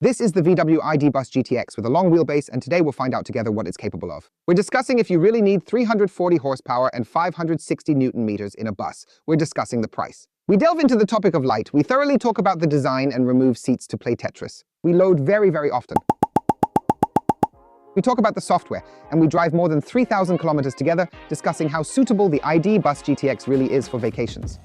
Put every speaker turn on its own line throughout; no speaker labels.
This is the VW ID.BUZZ GTX with a long wheelbase, and today we'll find out together what it's capable of. We're discussing if you really need 340 horsepower and 560 Newton meters in a bus. We're discussing the price. We delve into the topic of light. We thoroughly talk about the design and remove seats to play Tetris. We load very often. We talk about the software, and we drive more than 3,000 kilometers together, discussing how suitable the ID.BUZZ GTX really is for vacations.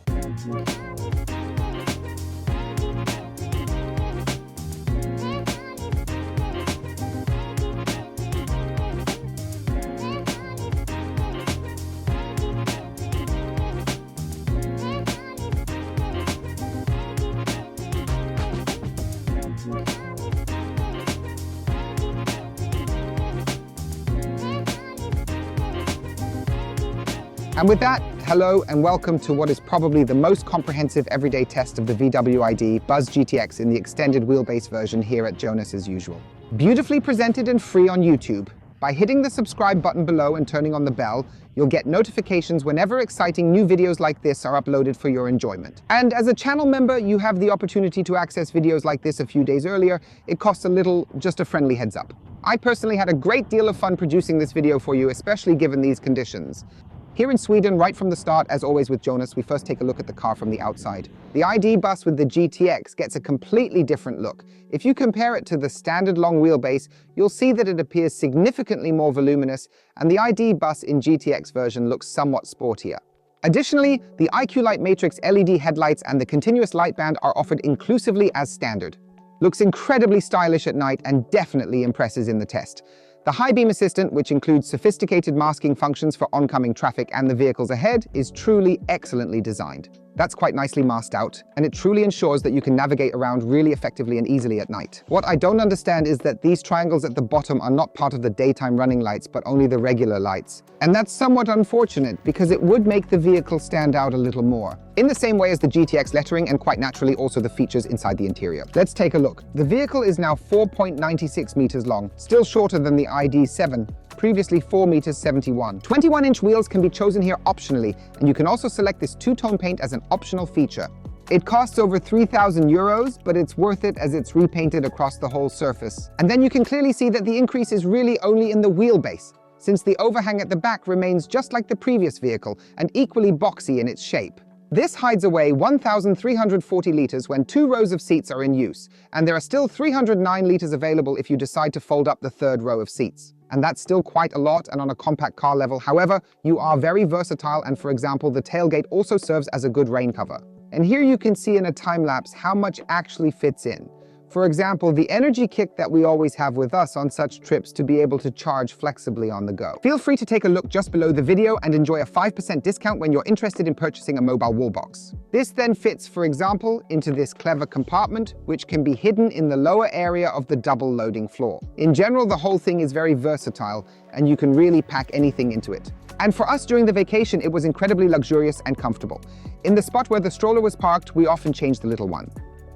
And with that, hello and welcome to what is probably the most comprehensive everyday test of the VW ID.BUZZ GTX in the extended wheelbase version here at Jonas as usual. Beautifully presented and free on YouTube. By hitting the subscribe button below and turning on the bell, you'll get notifications whenever exciting new videos like this are uploaded for your enjoyment. And as a channel member, you have the opportunity to access videos like this a few days earlier. It costs a little, just a friendly heads up. I personally had a great deal of fun producing this video for you, especially given these conditions. Here in Sweden, right from the start, as always with Jonas, we first take a look at the car from the outside. The ID.BUZZ with the GTX gets a completely different look. If you compare it to the standard long wheelbase, you'll see that it appears significantly more voluminous, and the ID.BUZZ in GTX version looks somewhat sportier. Additionally, the IQ Light Matrix LED headlights and the continuous light band are offered inclusively as standard. Looks incredibly stylish at night and definitely impresses in the test. The High Beam Assistant, which includes sophisticated masking functions for oncoming traffic and the vehicles ahead, is truly excellently designed. That's quite nicely masked out, and it truly ensures that you can navigate around really effectively and easily at night. What I don't understand is that these triangles at the bottom are not part of the daytime running lights, but only the regular lights. And that's somewhat unfortunate, because it would make the vehicle stand out a little more. In the same way as the GTX lettering, and quite naturally also the features inside the interior. Let's take a look. The vehicle is now 4.96 meters long, still shorter than the ID.7. Previously 4 meters 71. 21-inch wheels can be chosen here optionally, and you can also select this two-tone paint as an optional feature. It costs over 3,000 euros, but it's worth it as it's repainted across the whole surface. And then you can clearly see that the increase is really only in the wheelbase, since the overhang at the back remains just like the previous vehicle and equally boxy in its shape. This hides away 1,340 liters when 2 rows of seats are in use, and there are still 309 liters available if you decide to fold up the 3rd row of seats. And that's still quite a lot and on a compact car level. However, you are very versatile, and for example, the tailgate also serves as a good rain cover. And here you can see in a time-lapse how much actually fits in. For example, the energy kick that we always have with us on such trips to be able to charge flexibly on the go. Feel free to take a look just below the video and enjoy a 5% discount when you're interested in purchasing a mobile wall box. This then fits, for example, into this clever compartment, which can be hidden in the lower area of the double loading floor. In general, the whole thing is very versatile, and you can really pack anything into it. And for us during the vacation, it was incredibly luxurious and comfortable. In the spot where the stroller was parked, we often changed the little one.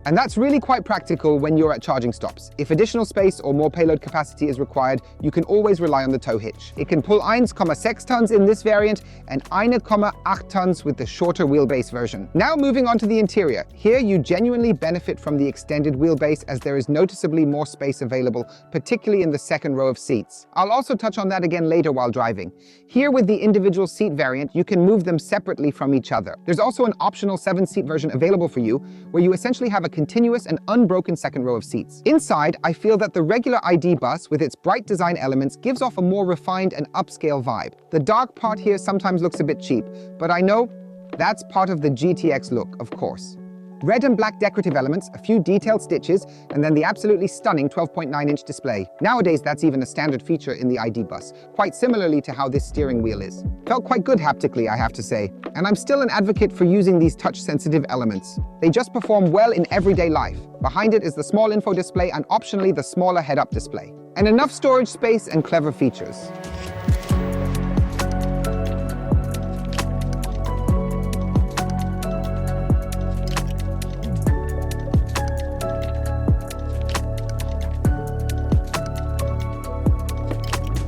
And that's really quite practical when you're at charging stops. If additional space or more payload capacity is required, you can always rely on the tow hitch. It can pull 1,6 tons in this variant and 1,8 tons with the shorter wheelbase version. Now moving on to the interior. Here you genuinely benefit from the extended wheelbase as there is noticeably more space available, particularly in the 2nd row of seats. I'll also touch on that again later while driving. Here with the individual seat variant, you can move them separately from each other. There's also an optional 7-seat version available for you, where you essentially have a continuous and unbroken 2nd row of seats. Inside, I feel that the regular ID.BUZZ with its bright design elements gives off a more refined and upscale vibe. The dark part here sometimes looks a bit cheap, but I know that's part of the GTX look, of course. Red and black decorative elements, a few detailed stitches, and then the absolutely stunning 12.9-inch display. Nowadays, that's even a standard feature in the ID.BUZZ, quite similarly to how this steering wheel is. Felt quite good haptically, I have to say. And I'm still an advocate for using these touch-sensitive elements. They just perform well in everyday life. Behind it is the small info display and optionally the smaller head-up display. And enough storage space and clever features.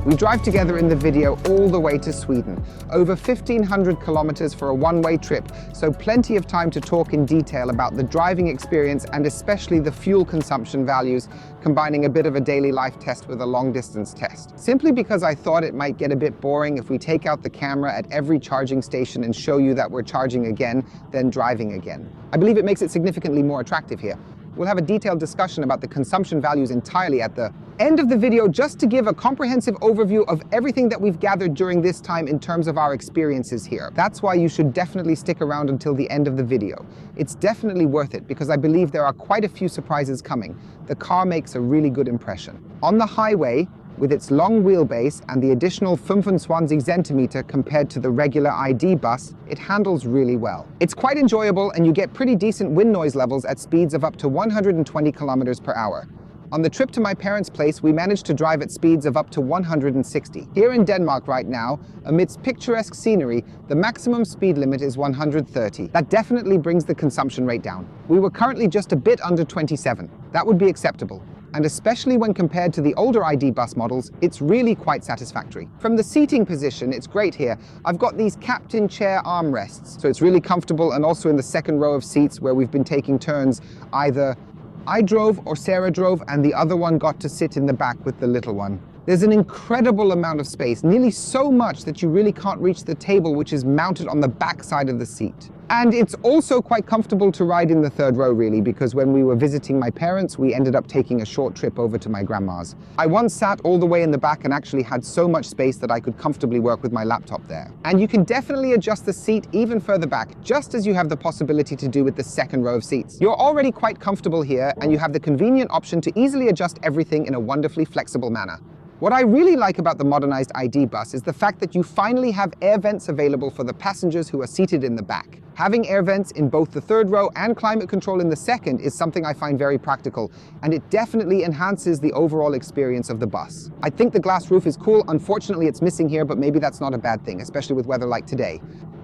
We drive together in the video all the way to Sweden, over 1,500 kilometers for a one-way trip, so plenty of time to talk in detail about the driving experience and especially the fuel consumption values, combining a bit of a daily life test with a long-distance test. Simply because I thought it might get a bit boring if we take out the camera at every charging station and show you that we're charging again, then driving again. I believe it makes it significantly more attractive here. We'll have a detailed discussion about the consumption values entirely at the end of the video, just to give a comprehensive overview of everything that we've gathered during this time in terms of our experiences here. That's why you should definitely stick around until the end of the video. It's definitely worth it because I believe there are quite a few surprises coming. The car makes a really good impression. On the highway, with its long wheelbase and the additional 25 centimeter compared to the regular ID.BUZZ, it handles really well. It's quite enjoyable and you get pretty decent wind noise levels at speeds of up to 120 kilometers per hour. On the trip to my parents' place, we managed to drive at speeds of up to 160. Here in Denmark right now, amidst picturesque scenery, the maximum speed limit is 130. That definitely brings the consumption rate down. We were currently just a bit under 27. That would be acceptable. And especially when compared to the older ID.BUZZ models, it's really quite satisfactory. From the seating position, it's great here. I've got these captain chair armrests, so it's really comfortable, and also in the second row of seats where we've been taking turns. Either I drove or Sarah drove, and the other one got to sit in the back with the little one. There's an incredible amount of space, nearly so much that you really can't reach the table, which is mounted on the back side of the seat. And it's also quite comfortable to ride in the third row, really, because when we were visiting my parents, we ended up taking a short trip over to my grandma's. I once sat all the way in the back and actually had so much space that I could comfortably work with my laptop there. And you can definitely adjust the seat even further back, just as you have the possibility to do with the second row of seats. You're already quite comfortable here, and you have the convenient option to easily adjust everything in a wonderfully flexible manner. What I really like about the modernized ID.BUZZ is the fact that you finally have air vents available for the passengers who are seated in the back. Having air vents in both the third row and climate control in the second is something I find very practical, and it definitely enhances the overall experience of the bus. I think the glass roof is cool. Unfortunately, it's missing here, but maybe that's not a bad thing, especially with weather like today.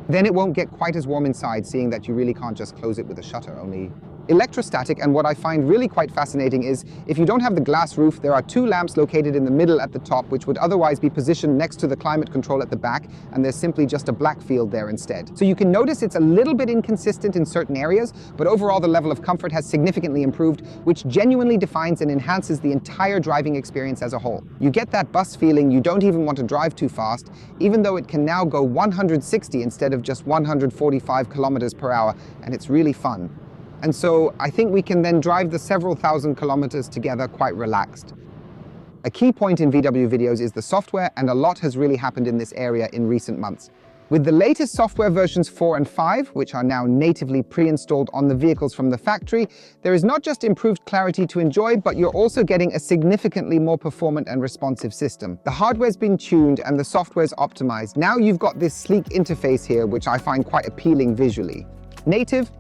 Then it won't get quite as warm inside, seeing that you really can't just close it with a shutter, only electrostatic. And what I find really quite fascinating is, if you don't have the glass roof, there are two lamps located in the middle at the top, which would otherwise be positioned next to the climate control at the back, and there's simply just a black field there instead. So you can notice it's a little bit inconsistent in certain areas, but overall the level of comfort has significantly improved, which genuinely defines and enhances the entire driving experience as a whole. You get that bus feeling you don't even want to drive too fast, even though it can now go 160 instead of just 145 kilometers per hour, and it's really fun. And so I think we can then drive the several thousand kilometers together quite relaxed. A key point in VW videos is the software, and a lot has really happened in this area in recent months. With the latest software versions 4 and 5, which are now natively pre-installed on the vehicles from the factory, there is not just improved clarity to enjoy, but you're also getting a significantly more performant and responsive system. The hardware's been tuned and the software's optimized. Now you've got this sleek interface here, which I find quite appealing visually. Native,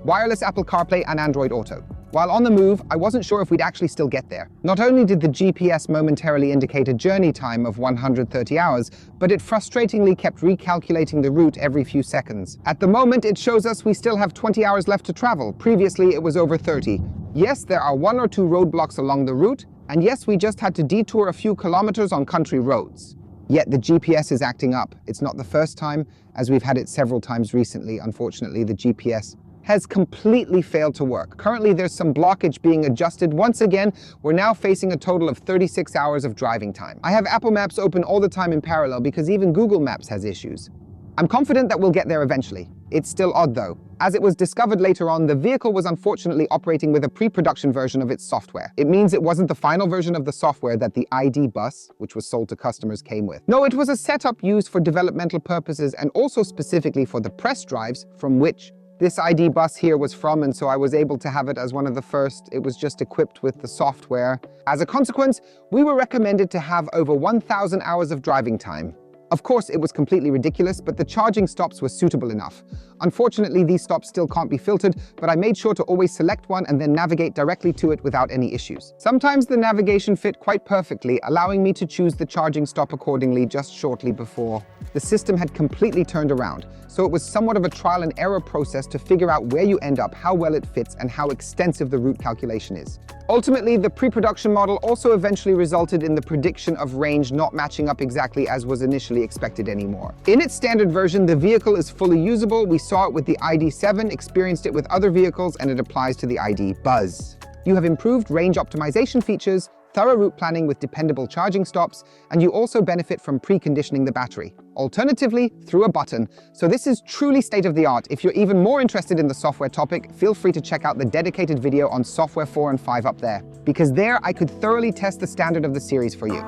wireless Apple CarPlay and Android Auto. While on the move, I wasn't sure if we'd actually still get there. Not only did the GPS momentarily indicate a journey time of 130 hours, but it frustratingly kept recalculating the route every few seconds. At the moment, it shows us we still have 20 hours left to travel. Previously, it was over 30. Yes, there are 1 or 2 roadblocks along the route, and yes, we just had to detour a few kilometers on country roads. Yet the GPS is acting up. It's not the first time, as we've had it several times recently. Unfortunately, the GPS has completely failed to work. Currently, there's some blockage being adjusted. Once again, we're now facing a total of 36 hours of driving time. I have Apple Maps open all the time in parallel because even Google Maps has issues. I'm confident that we'll get there eventually. It's still odd though. As it was discovered later on, the vehicle was unfortunately operating with a pre-production version of its software. It means it wasn't the final version of the software that the ID.BUZZ, which was sold to customers, came with. No, it was a setup used for developmental purposes and also specifically for the press drives from which this ID.BUZZ here was from, and so I was able to have it as one of the first. It was just equipped with the software. As a consequence, we were recommended to have over 1,000 hours of driving time. Of course, it was completely ridiculous, but the charging stops were suitable enough. Unfortunately, these stops still can't be filtered, but I made sure to always select one and then navigate directly to it without any issues. Sometimes the navigation fit quite perfectly, allowing me to choose the charging stop accordingly just shortly before. The system had completely turned around, so it was somewhat of a trial and error process to figure out where you end up, how well it fits, and how extensive the route calculation is. Ultimately, the pre-production model also eventually resulted in the prediction of range not matching up exactly as was initially expected anymore. In its standard version, the vehicle is fully usable. We saw it with the ID.7, experienced it with other vehicles, and it applies to the ID.BUZZ. You have improved range optimization features, thorough route planning with dependable charging stops, and you also benefit from preconditioning the battery, alternatively through a button. So this is truly state-of-the-art. If you're even more interested in the software topic, feel free to check out the dedicated video on software 4 and 5 up there, because there I could thoroughly test the standard of the series for you.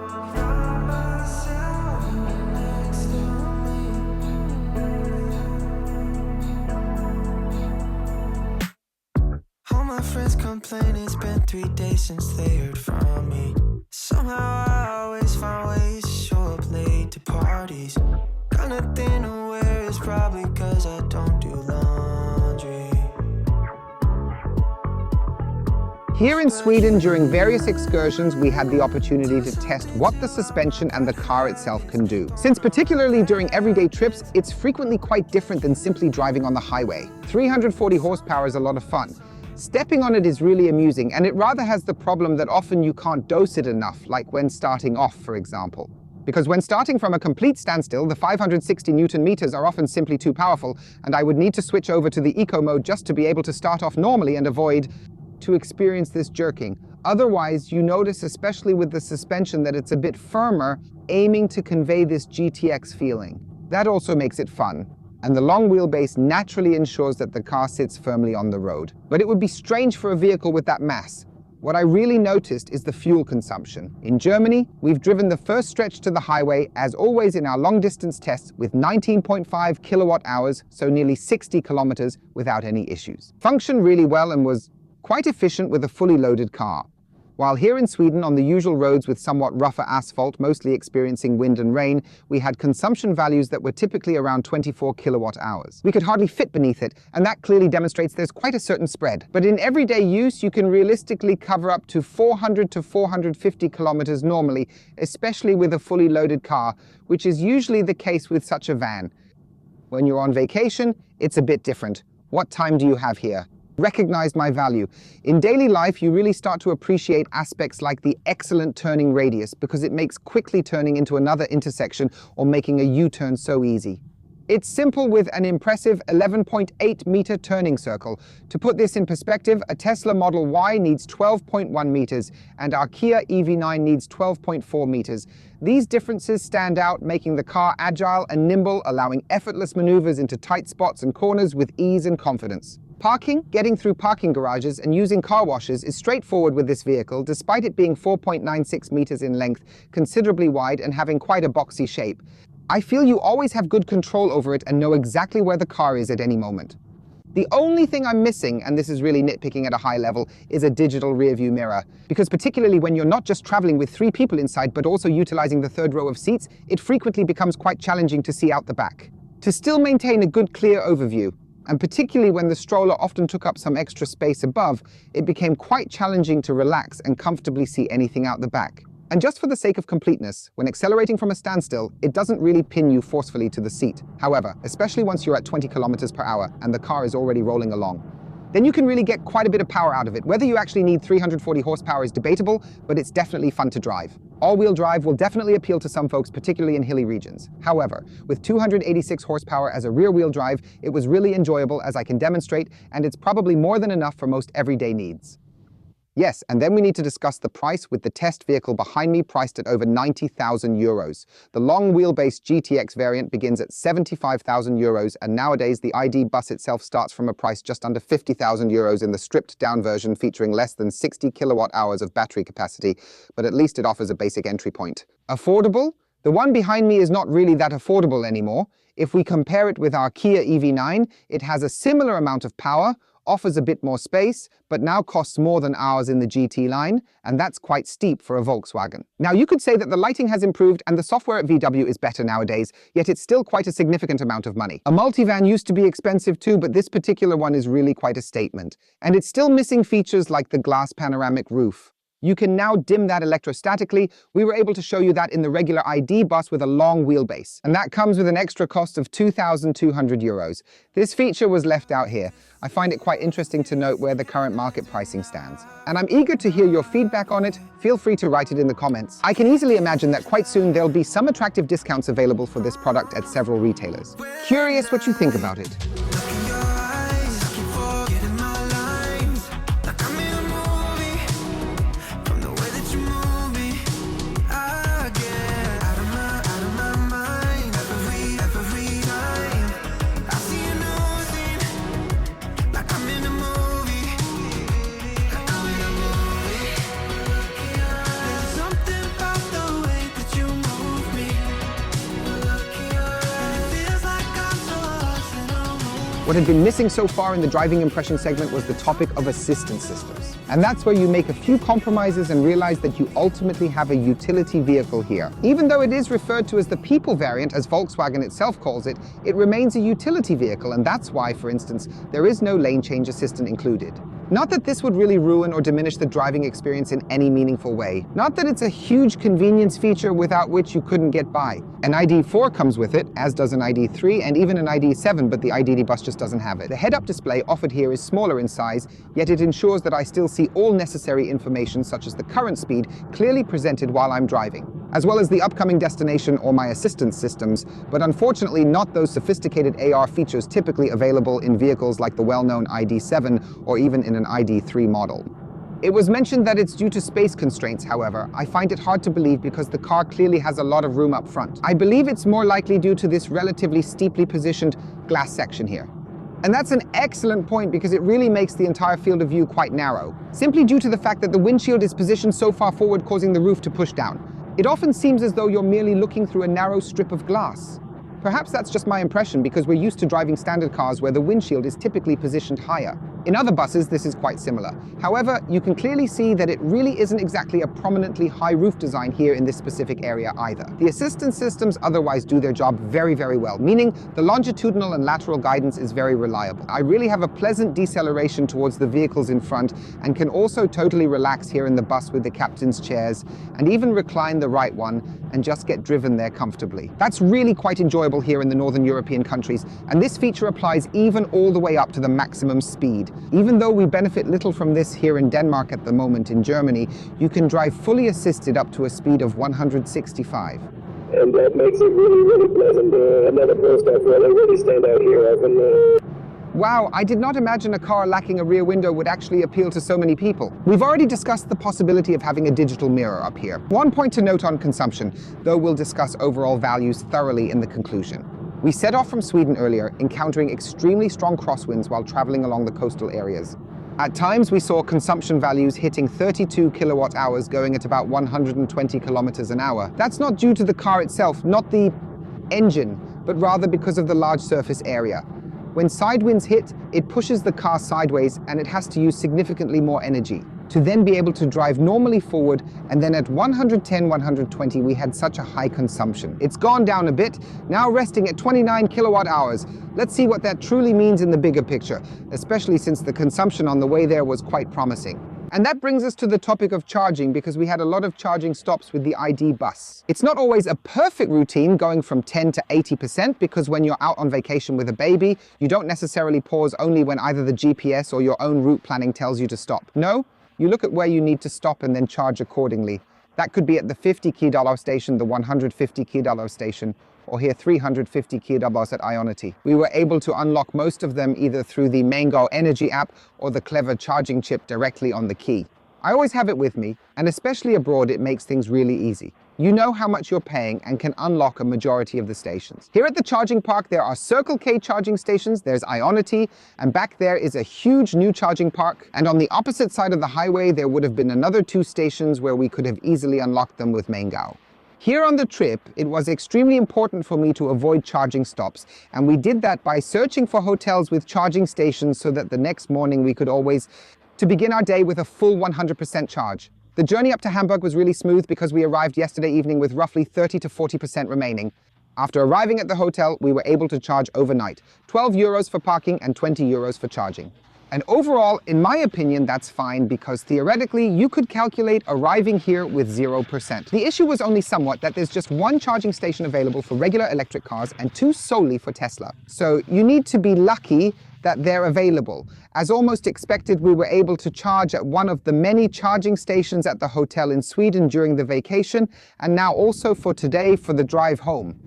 My friends complain it's been 3 days since they heard from me. Somehow I always find ways to show up late to parties. Got nothing to wear, it's probably cause I don't do laundry.
Here in Sweden, during various excursions, we had the opportunity to test what the suspension and the car itself can do. Since particularly during everyday trips, it's frequently quite different than simply driving on the highway. 340 horsepower is a lot of fun. Stepping on it is really amusing, and it rather has the problem that often you can't dose it enough, like when starting off, for example. Because when starting from a complete standstill, the 560 Newton meters are often simply too powerful, and I would need to switch over to the eco mode just to be able to start off normally and avoid to experience this jerking. Otherwise, you notice, especially with the suspension, that it's a bit firmer, aiming to convey this GTX feeling. That also makes it fun. And the long wheelbase naturally ensures that the car sits firmly on the road. But it would be strange for a vehicle with that mass. What I really noticed is the fuel consumption. In Germany, we've driven the first stretch to the highway, as always in our long-distance tests, with 19.5 kilowatt hours, so nearly 60 kilometers without any issues. Functioned really well and was quite efficient with a fully loaded car. While here in Sweden, on the usual roads with somewhat rougher asphalt, mostly experiencing wind and rain, we had consumption values that were typically around 24 kilowatt hours. We could hardly fit beneath it, and that clearly demonstrates there's quite a certain spread. But in everyday use, you can realistically cover up to 400 to 450 kilometers normally, especially with a fully loaded car, which is usually the case with such a van. When you're on vacation, it's a bit different. What time do you have here? Recognized my value. In daily life, you really start to appreciate aspects like the excellent turning radius, because it makes quickly turning into another intersection or making a U-turn so easy. It's simple with an impressive 11.8 meter turning circle. To put this in perspective, a Tesla Model Y needs 12.1 meters and our Kia EV9 needs 12.4 meters. These differences stand out, making the car agile and nimble, allowing effortless maneuvers into tight spots and corners with ease and confidence. Parking, getting through parking garages, and using car washes is straightforward with this vehicle, despite it being 4.96 meters in length, considerably wide, and having quite a boxy shape. I feel you always have good control over it and know exactly where the car is at any moment. The only thing I'm missing, and this is really nitpicking at a high level, is a digital rearview mirror. Because particularly when you're not just traveling with 3 people inside, but also utilizing the third row of seats, it frequently becomes quite challenging to see out the back. To still maintain a good clear overview, and particularly when the stroller often took up some extra space above, it became quite challenging to relax and comfortably see anything out the back. And just for the sake of completeness, when accelerating from a standstill, it doesn't really pin you forcefully to the seat. However, especially once you're at 20 kilometers per hour and the car is already rolling along, then you can really get quite a bit of power out of it. Whether you actually need 340 horsepower is debatable, but it's definitely fun to drive. All-wheel drive will definitely appeal to some folks, particularly in hilly regions. However, with 286 horsepower as a rear-wheel drive, it was really enjoyable, as I can demonstrate, and it's probably more than enough for most everyday needs. Yes, and then we need to discuss the price, with the test vehicle behind me priced at over 90,000 euros. The long wheelbase GTX variant begins at 75,000 euros, and nowadays the ID.BUZZ itself starts from a price just under 50,000 euros in the stripped down version, featuring less than 60 kilowatt hours of battery capacity, but at least it offers a basic entry point. Affordable? The one behind me is not really that affordable anymore. If we compare it with our Kia EV9, it has a similar amount of power, offers a bit more space, but now costs more than ours in the GT line, and that's quite steep for a Volkswagen. Now, you could say that the lighting has improved and the software at VW is better nowadays, yet it's still quite a significant amount of money. A multivan used to be expensive too, but this particular one is really quite a statement. And it's still missing features like the glass panoramic roof. You can now dim that electrostatically. We were able to show you that in the regular ID bus with a long wheelbase. And that comes with an extra cost of €2,200. This feature was left out here. I find it quite interesting to note where the current market pricing stands. And I'm eager to hear your feedback on it. Feel free to write it in the comments. I can easily imagine that quite soon there'll be some attractive discounts available for this product at several retailers. Curious what you think about it. What had been missing so far in the driving impression segment was the topic of assistance systems. And that's where you make a few compromises and realize that you ultimately have a utility vehicle here. Even though it is referred to as the people variant, as Volkswagen itself calls it, it remains a utility vehicle, and that's why, for instance, there is no lane change assistant included. Not that this would really ruin or diminish the driving experience in any meaningful way. Not that it's a huge convenience feature without which you couldn't get by. An ID.4 comes with it, as does an ID.3 and even an ID.7, but the ID.BUZZ just doesn't have it. The head-up display offered here is smaller in size, yet it ensures that I still see all necessary information such as the current speed clearly presented while I'm driving, as well as the upcoming destination or my assistance systems, but unfortunately not those sophisticated AR features typically available in vehicles like the well-known ID.7 or even in an ID.3 model. It was mentioned that it's due to space constraints, however. I find it hard to believe because the car clearly has a lot of room up front. I believe it's more likely due to this relatively steeply positioned glass section here. And that's an excellent point because it really makes the entire field of view quite narrow, simply due to the fact that the windshield is positioned so far forward, causing the roof to push down. It often seems as though you're merely looking through a narrow strip of glass. Perhaps that's just my impression because we're used to driving standard cars where the windshield is typically positioned higher. In other buses, this is quite similar. However, you can clearly see that it really isn't exactly a prominently high roof design here in this specific area either. The assistance systems otherwise do their job very, very well, meaning the longitudinal and lateral guidance is very reliable. I really have a pleasant deceleration towards the vehicles in front and can also totally relax here in the bus with the captain's chairs and even recline the right one and just get driven there comfortably. That's really quite enjoyable here in the Northern European countries, and this feature applies even all the way up to the maximum speed. Even though we benefit little from this here in Denmark at the moment, in Germany, you can drive fully assisted up to a speed of 165.
And that makes it really, really pleasant. Another pro stuff where they really stand out here.
Wow, I did not imagine a car lacking a rear window would actually appeal to so many people. We've already discussed the possibility of having a digital mirror up here. One point to note on consumption, though we'll discuss overall values thoroughly in the conclusion. We set off from Sweden earlier, encountering extremely strong crosswinds while traveling along the coastal areas. At times, we saw consumption values hitting 32 kilowatt hours going at about 120 kilometers an hour. That's not due to the car itself, not the engine, but rather because of the large surface area. When side winds hit, it pushes the car sideways and it has to use significantly more energy to then be able to drive normally forward, and then at 110, 120 we had such a high consumption. It's gone down a bit, now resting at 29 kilowatt hours. Let's see what that truly means in the bigger picture, especially since the consumption on the way there was quite promising. And that brings us to the topic of charging, because we had a lot of charging stops with the ID.BUZZ. It's not always a perfect routine going from 10 to 80%, because when you're out on vacation with a baby, you don't necessarily pause only when either the GPS or your own route planning tells you to stop. No, you look at where you need to stop and then charge accordingly. That could be at the 50 kW station, the 150 kW station, or here 350 kW at Ionity. We were able to unlock most of them either through the Mango Energy app or the clever charging chip directly on the key. I always have it with me, and especially abroad it makes things really easy. You know how much you're paying and can unlock a majority of the stations. Here at the charging park there are Circle K charging stations, there's Ionity, and back there is a huge new charging park, and on the opposite side of the highway there would have been another 2 stations where we could have easily unlocked them with Mango. Here on the trip, it was extremely important for me to avoid charging stops, and we did that by searching for hotels with charging stations so that the next morning we could always begin our day with a full 100% charge. The journey up to Hamburg was really smooth because we arrived yesterday evening with roughly 30 to 40% remaining. After arriving at the hotel, we were able to charge overnight, 12 euros for parking and 20 euros for charging. And overall, in my opinion, that's fine because theoretically, you could calculate arriving here with 0%. The issue was only somewhat that there's just one charging station available for regular electric cars and two solely for Tesla. So you need to be lucky that they're available. As almost expected, we were able to charge at one of the many charging stations at the hotel in Sweden during the vacation, and now also for today for the drive home.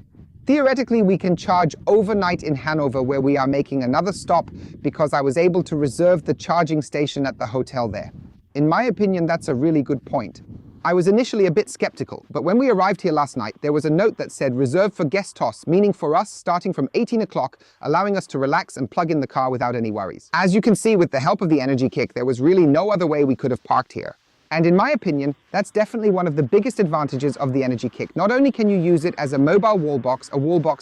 Theoretically, we can charge overnight in Hanover, where we are making another stop because I was able to reserve the charging station at the hotel there. In my opinion, that's a really good point. I was initially a bit skeptical, but when we arrived here last night, there was a note that said reserved for gestos, meaning for us starting from 18 o'clock, allowing us to relax and plug in the car without any worries. As you can see, with the help of the energy kick, there was really no other way we could have parked here. And in my opinion, that's definitely one of the biggest advantages of the energy kick. Not only can you use it as a mobile wall box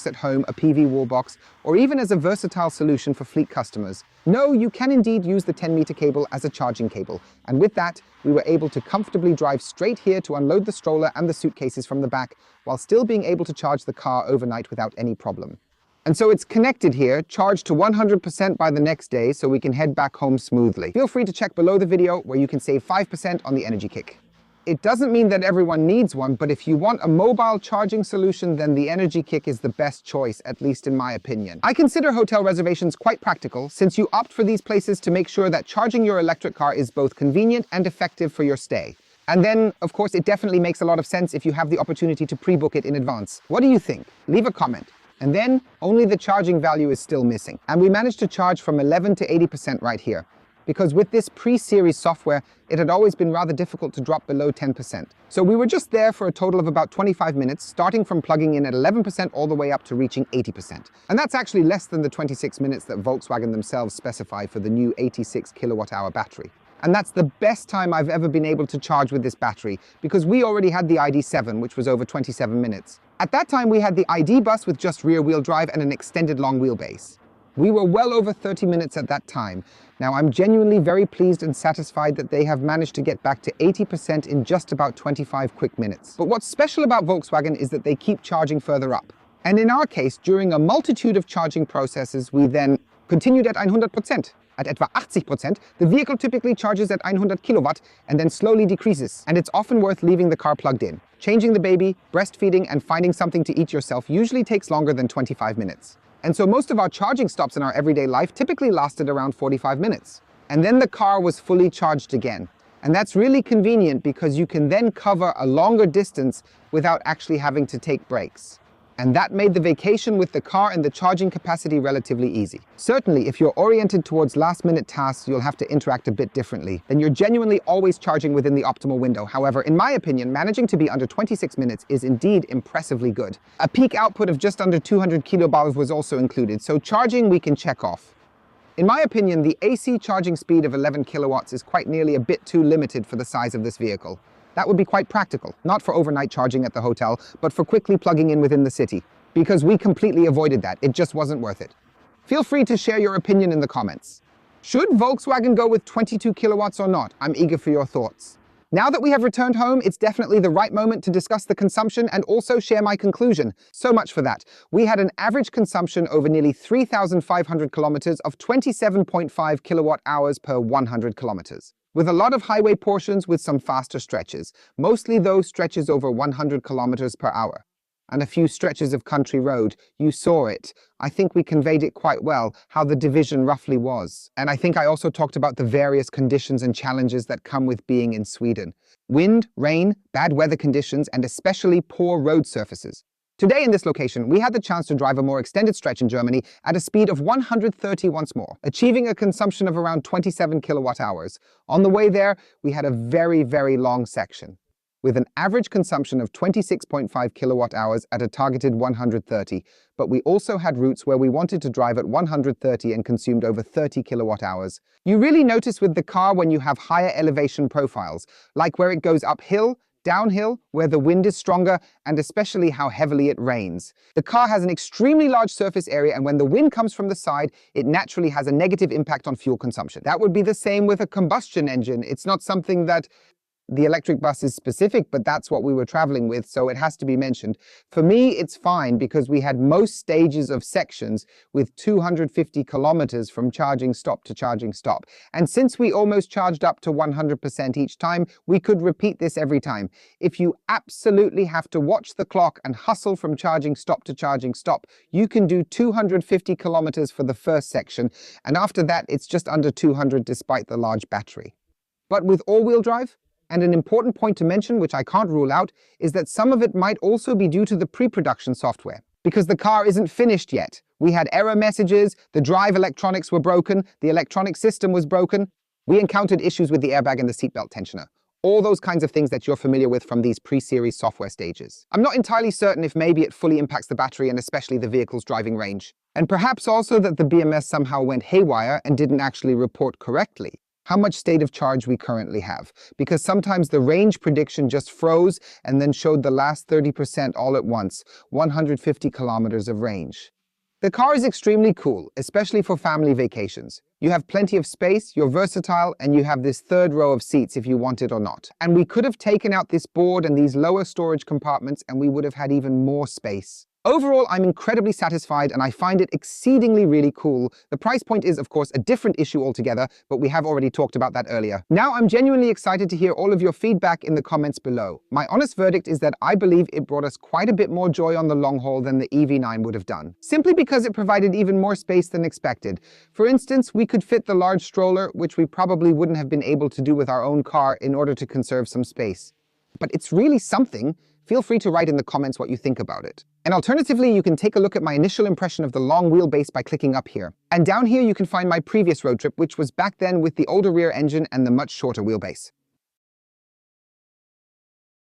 at home, a PV wall box, or even as a versatile solution for fleet customers. No, you can indeed use the 10-meter cable as a charging cable. And with that, we were able to comfortably drive straight here to unload the stroller and the suitcases from the back, while still being able to charge the car overnight without any problem. And so it's connected here, charged to 100% by the next day, so we can head back home smoothly. Feel free to check below the video where you can save 5% on the energy kick. It doesn't mean that everyone needs one, but if you want a mobile charging solution, then the energy kick is the best choice, at least in my opinion. I consider hotel reservations quite practical, since you opt for these places to make sure that charging your electric car is both convenient and effective for your stay. And then, of course, it definitely makes a lot of sense if you have the opportunity to pre-book it in advance. What do you think? Leave a comment. And then, only the charging value is still missing. And we managed to charge from 11 to 80% right here. Because with this pre-series software, it had always been rather difficult to drop below 10%. So we were just there for a total of about 25 minutes, starting from plugging in at 11% all the way up to reaching 80%. And that's actually less than the 26 minutes that Volkswagen themselves specify for the new 86 kilowatt-hour battery. And that's the best time I've ever been able to charge with this battery, because we already had the ID.7, which was over 27 minutes. At that time, we had the ID.BUZZ with just rear-wheel drive and an extended long wheelbase. We were well over 30 minutes at that time. Now, I'm genuinely very pleased and satisfied that they have managed to get back to 80% in just about 25 quick minutes. But what's special about Volkswagen is that they keep charging further up. And in our case, during a multitude of charging processes, we then continued at 100%. At etwa 80%, the vehicle typically charges at 100 kilowatt and then slowly decreases. And it's often worth leaving the car plugged in. Changing the baby, breastfeeding, and finding something to eat yourself usually takes longer than 25 minutes. And so most of our charging stops in our everyday life typically lasted around 45 minutes. And then the car was fully charged again. And that's really convenient because you can then cover a longer distance without actually having to take breaks. And that made the vacation with the car and the charging capacity relatively easy. Certainly, if you're oriented towards last-minute tasks, you'll have to interact a bit differently. Then you're genuinely always charging within the optimal window. However, in my opinion, managing to be under 26 minutes is indeed impressively good. A peak output of just under 200 kilobars was also included, so charging we can check off. In my opinion, the AC charging speed of 11 kilowatts is quite nearly a bit too limited for the size of this vehicle. That would be quite practical, not for overnight charging at the hotel, but for quickly plugging in within the city. Because we completely avoided that, it just wasn't worth it. Feel free to share your opinion in the comments. Should Volkswagen go with 22 kilowatts or not? I'm eager for your thoughts. Now that we have returned home, it's definitely the right moment to discuss the consumption and also share my conclusion. So much for that. We had an average consumption over nearly 3,500 kilometers of 27.5 kilowatt hours per 100 kilometers. With a lot of highway portions with some faster stretches, mostly those stretches over 100 kilometers per hour. And a few stretches of country road. You saw it. I think we conveyed it quite well, how the division roughly was. And I think I also talked about the various conditions and challenges that come with being in Sweden. Wind, rain, bad weather conditions, and especially poor road surfaces. Today in this location, we had the chance to drive a more extended stretch in Germany at a speed of 130 once more, achieving a consumption of around 27 kilowatt hours. On the way there, we had a very, very long section, with an average consumption of 26.5 kilowatt hours at a targeted 130. But we also had routes where we wanted to drive at 130 and consumed over 30 kilowatt hours. You really notice with the car when you have higher elevation profiles, like where it goes uphill, downhill, where the wind is stronger, and especially how heavily it rains. The car has an extremely large surface area, and when the wind comes from the side, it naturally has a negative impact on fuel consumption. That would be the same with a combustion engine. It's not something that the electric bus is specific, but that's what we were traveling with, so it has to be mentioned. For me, it's fine because we had most stages of sections with 250 kilometers from charging stop to charging stop. And since we almost charged up to 100% each time, we could repeat this every time. If you absolutely have to watch the clock and hustle from charging stop to charging stop, you can do 250 kilometers for the first section, and after that, it's just under 200 despite the large battery. But with all-wheel drive, and an important point to mention, which I can't rule out, is that some of it might also be due to the pre-production software. Because the car isn't finished yet. We had error messages, the drive electronics were broken, the electronic system was broken. We encountered issues with the airbag and the seatbelt tensioner. All those kinds of things that you're familiar with from these pre-series software stages. I'm not entirely certain if maybe it fully impacts the battery and especially the vehicle's driving range. And perhaps also that the BMS somehow went haywire and didn't actually report correctly how much state of charge we currently have, because sometimes the range prediction just froze and then showed the last 30% all at once, 150 kilometers of range. The car is extremely cool, especially for family vacations. You have plenty of space, you're versatile, and you have this third row of seats if you want it or not. And we could have taken out this board and these lower storage compartments and we would have had even more space. Overall, I'm incredibly satisfied and I find it exceedingly really cool. The price point is, of course, a different issue altogether, but we have already talked about that earlier. Now, I'm genuinely excited to hear all of your feedback in the comments below. My honest verdict is that I believe it brought us quite a bit more joy on the long haul than the EV9 would have done, simply because it provided even more space than expected. For instance, we could fit the large stroller, which we probably wouldn't have been able to do with our own car in order to conserve some space. But it's really something. Feel free to write in the comments what you think about it. And alternatively, you can take a look at my initial impression of the long wheelbase by clicking up here. And down here you can find my previous road trip, which was back then with the older rear engine and the much shorter wheelbase.